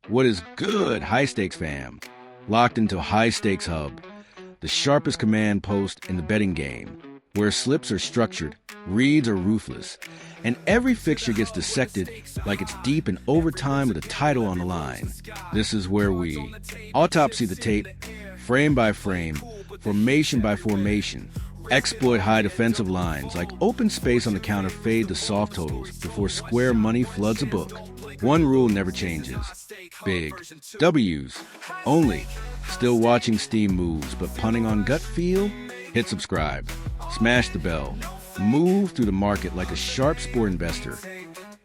What is good, high stakes fam? Locked into High Stakes Hub, the sharpest command post in the betting game, where slips are structured, reads are ruthless, and every fixture gets dissected like it's deep in overtime with a title on the line. This is where we autopsy the tape, frame by frame, formation by formation, exploit high defensive lines like open space on the counter, fade to soft totals before square money floods a book. One rule never changes. Big W's only. Still watching steam moves, but punting on gut feel? Hit subscribe. Smash the bell. Move through the market like a sharp sport investor.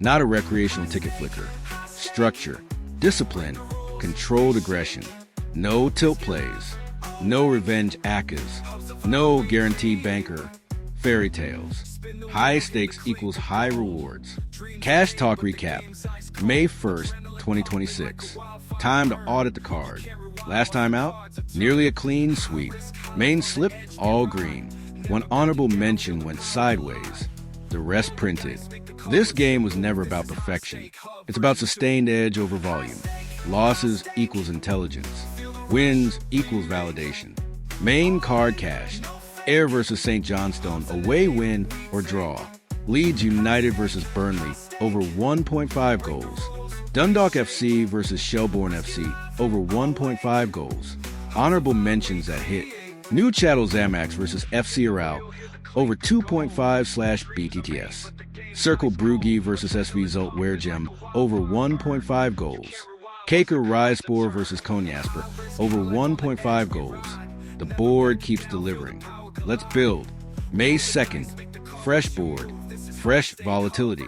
Not a recreational ticket flicker. Structure, discipline, controlled aggression. No tilt plays. No revenge acas. No guaranteed banker. Fairy tales. High stakes equals high rewards. Cash Talk recap. May 1st, 2026. Time to audit the card. Last time out, nearly a clean sweep. Main slip, all green. One honorable mention went sideways. The rest printed. This game was never about perfection. It's about sustained edge over volume. Losses equals intelligence. Wins equals validation. Main card cashed. Ayr versus St. Johnstone, away win or draw. Leeds United versus Burnley, over 1.5 goals. Dundalk FC versus Shelbourne FC, over 1.5 goals. Honorable mentions that hit. New Chattel Zamax versus FC Aral, over 2.5/BTTS. Circle Brugge versus SV Zulte Waregem, over 1.5 goals. Kaker Rijspor versus Konjasper, over 1.5 goals. The board keeps delivering. Let's build. May 2nd, fresh board, fresh volatility,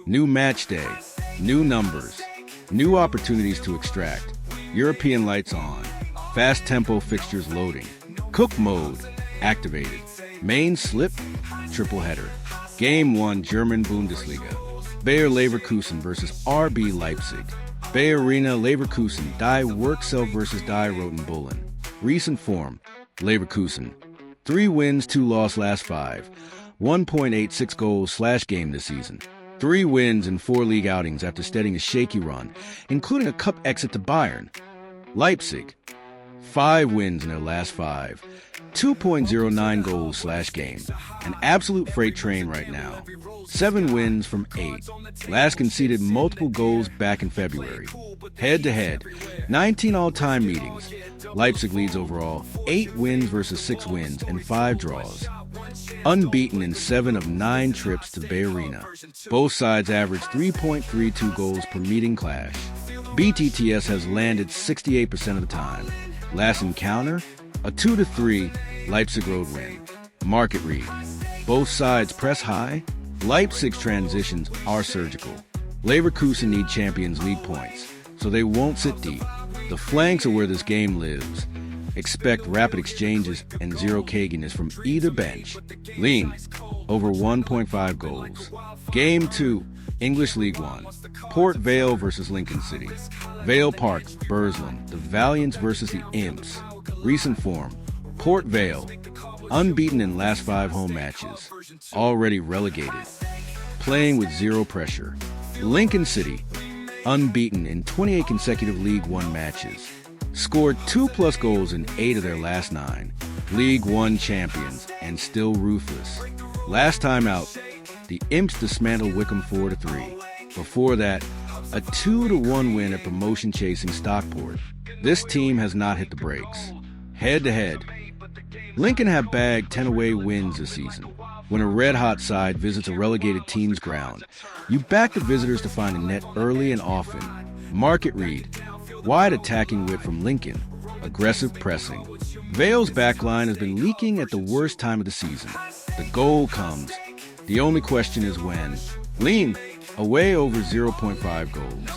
new match day, new numbers, new opportunities to extract. European lights on, fast tempo fixtures loading, cook mode activated, main slip, triple header. Game 1, German Bundesliga. Bayer Leverkusen versus RB Leipzig. Bayer Arena Leverkusen, Die Workself versus Die Roten Bullen. Recent form, Leverkusen. 3 wins, 2 losses last 5. 1.86 goals/game this season. 3 wins in 4 league outings after steadying a shaky run, including a cup exit to Bayern. Leipzig. 5 wins in their last 5. 2.09 goals/game. An absolute freight train right now. 7 wins from 8. Last conceded multiple goals back in February. Head-to-head, 19 all-time meetings. Leipzig leads overall, 8 wins versus 6 wins and 5 draws. Unbeaten in 7 of 9 trips to Bay Arena. Both sides average 3.32 goals per meeting clash. BTTS has landed 68% of the time. Last encounter, a 2-3 Leipzig road win. Market read. Both sides press high. Leipzig's transitions are surgical. Leverkusen need Champions League points, so they won't sit deep. The flanks are where this game lives. Expect rapid exchanges and zero caginess from either bench. Lean, over 1.5 goals. Game 2, English League One. Port Vale versus Lincoln City. Vale Park, Burslem. The Valiants versus the Imps. Recent form, Port Vale. Unbeaten in last 5 home matches. Already relegated. Playing with zero pressure. Lincoln City. Unbeaten in 28 consecutive League One matches. Scored 2+ goals in 8 of their last 9. League One champions and still ruthless. Last time out, the Imps dismantled Wickham 4-3. Before that, a 2-1 win at promotion-chasing Stockport. This team has not hit the brakes. Head-to-head, Lincoln have bagged 10 away wins this season. When a red-hot side visits a relegated team's ground, you back the visitors to find a net early and often. Market read. Wide attacking wit from Lincoln. Aggressive pressing. Vale's backline has been leaking at the worst time of the season. The goal comes. The only question is when. Lean. Away over 0.5 goals.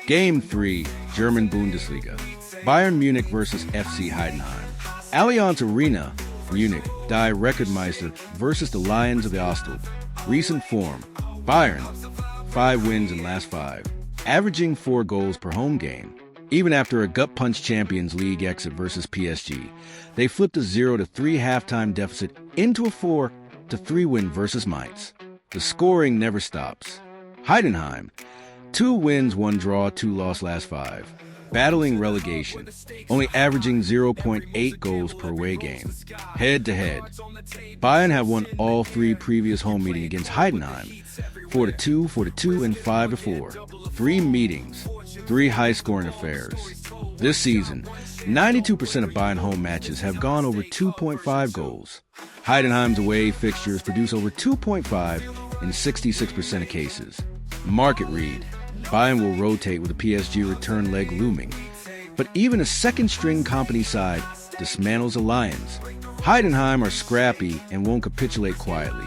Game 3, German Bundesliga. Bayern Munich versus FC Heidenheim. Allianz Arena, Munich, Die Rekordmeister versus the Lions of the Ostel. Recent form, Bayern, 5 wins in last 5, averaging 4 goals per home game. Even after a gut-punch Champions League exit versus PSG, they flipped a 0-3 halftime deficit into a 4-3 win versus Mainz. The scoring never stops. Heidenheim, 2 wins, 1 draw, 2 loss last 5. battling relegation, only averaging 0.8 goals per away game. Head-to-head, Bayern have won all 3 previous home meetings against Heidenheim, 4-2, 4-2, and 5-4. 3 meetings, 3 high-scoring affairs. This season, 92% of Bayern home matches have gone over 2.5 goals. Heidenheim's away fixtures produce over 2.5 in 66% of cases. Market read, Bayern will rotate with the PSG return leg looming. But even a second-string company side dismantles the Lions. Heidenheim are scrappy and won't capitulate quietly,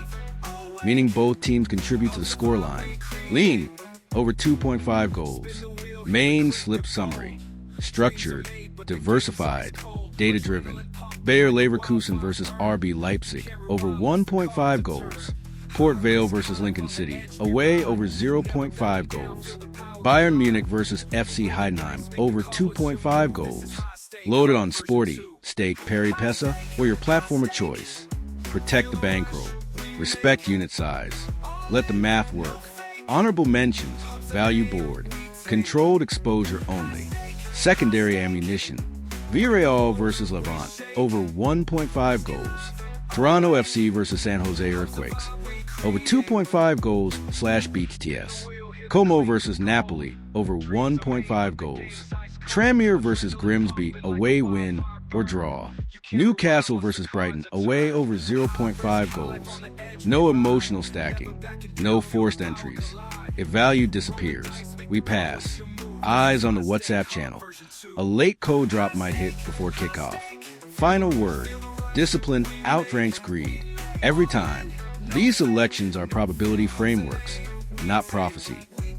meaning both teams contribute to the scoreline. Lean, over 2.5 goals. Main slip summary, structured, diversified, data-driven. Bayer Leverkusen versus RB Leipzig, over 1.5 goals. Port Vale versus Lincoln City, away over 0.5 goals. Bayern Munich versus FC Heidenheim, over 2.5 goals. Loaded on Sporty, Stake, Peri Pesa, or your platform of choice. Protect the bankroll. Respect unit size. Let the math work. Honorable mentions, value board. Controlled exposure only. Secondary ammunition. Villarreal versus Levante, over 1.5 goals. Toronto FC versus San Jose Earthquakes, over 2.5 goals /BTS. Como versus Napoli, over 1.5 goals. Tranmere versus Grimsby, away win or draw. Newcastle versus Brighton, away over 0.5 goals. No emotional stacking, no forced entries. If value disappears, we pass. Eyes on the WhatsApp channel. A late code drop might hit before kickoff. Final word, discipline outranks greed. Every time. These selections are probability frameworks, not prophecy.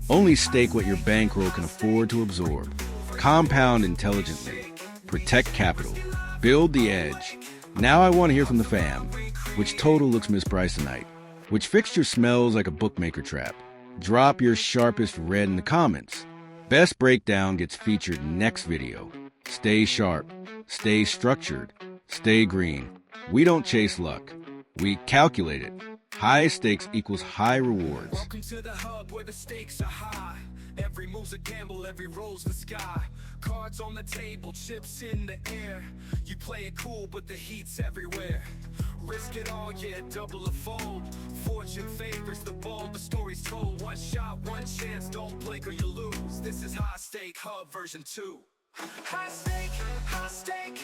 Only stake what your bankroll can afford to absorb. Compound intelligently. Protect capital. Build the edge. Now I want to hear from the fam. Which total looks mispriced tonight? Which fixture smells like a bookmaker trap? Drop your sharpest red in the comments. Best breakdown gets featured next video. Stay sharp. Stay structured. Stay green. We don't chase luck. We calculate it. High stakes equals high rewards. Welcome to the hub where the stakes are high. Every move's a gamble, every roll's the sky. Cards on the table, chips in the air. You play it cool, but the heat's everywhere. Risk it all, yeah, double or fold. Fortune favors the bold, the story's told. One shot, one chance, don't blink or you lose. This is High Stake Hub version 2. High stake,